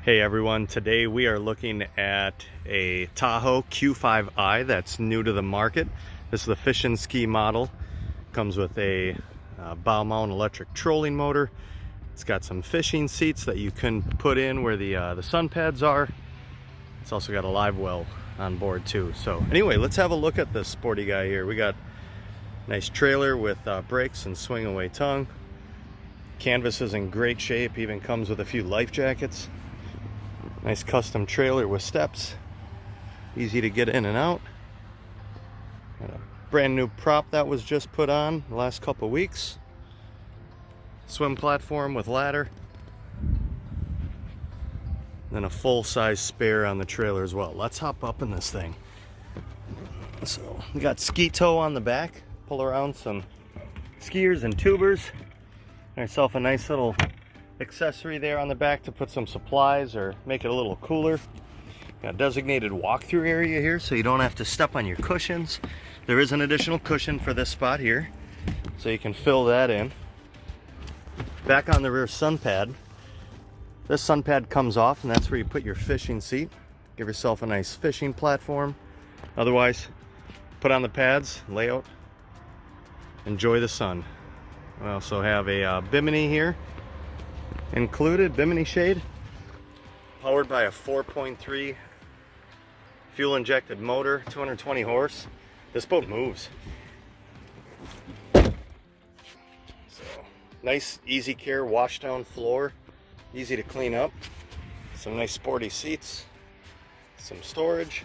Hey everyone, today we are looking at a Tahoe Q5i that's new to the market. This is the fish and ski model. Comes with a bow mount electric trolling motor. It's got some fishing seats that you can put in where the sun pads are. It's also got a live well on board too. So anyway, let's have a look at this sporty guy here. We got a nice trailer with brakes and swing away tongue. Canvas is in great shape, even comes with a few life jackets. Nice custom trailer with steps, easy to get in and out. Got a brand new prop that was just put on the last couple weeks. Swim platform with ladder. Then a full-size spare on the trailer as well. Let's hop up in this thing. So we got ski tow on the back. Pull around some skiers and tubers. Got yourself a nice little accessory there on the back to put some supplies or make it a little cooler. Got a designated walk-through area here so you don't have to step on your cushions. There is an additional cushion for this spot here, so you can fill that in. Back on the rear sun pad, this sun pad comes off and that's where you put your fishing seat. Give yourself a nice fishing platform. Otherwise, put on the pads, lay out, enjoy the sun. We also have a bimini here included, bimini shade, powered by a 4.3 fuel injected motor, 220 horse. This boat moves. So nice easy care wash down floor, easy to clean up. Some nice sporty seats, some storage,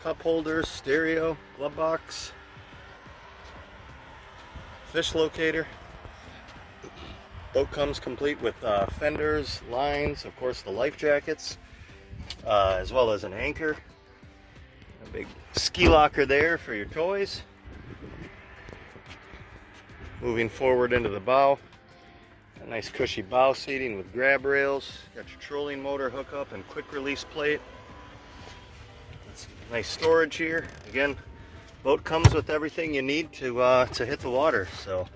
cup holders, stereo, glove box, fish locator. Boat comes complete with fenders, lines, of course the life jackets, as well as an anchor. A big ski locker there for your toys. Moving forward into the bow, a nice cushy bow seating with grab rails. Got your trolling motor hookup and quick release plate. That's nice storage here. Again, boat comes with everything you need to hit the water. So.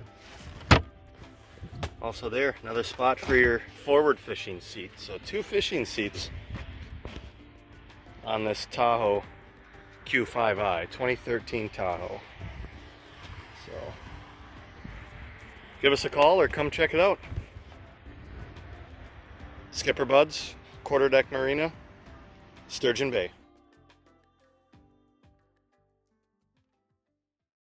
Also there, another spot for your forward fishing seat. So 2 fishing seats on this Tahoe Q5i, 2013 Tahoe. So give us a call or come check it out. SkipperBud's, Quarterdeck Marina, Sturgeon Bay.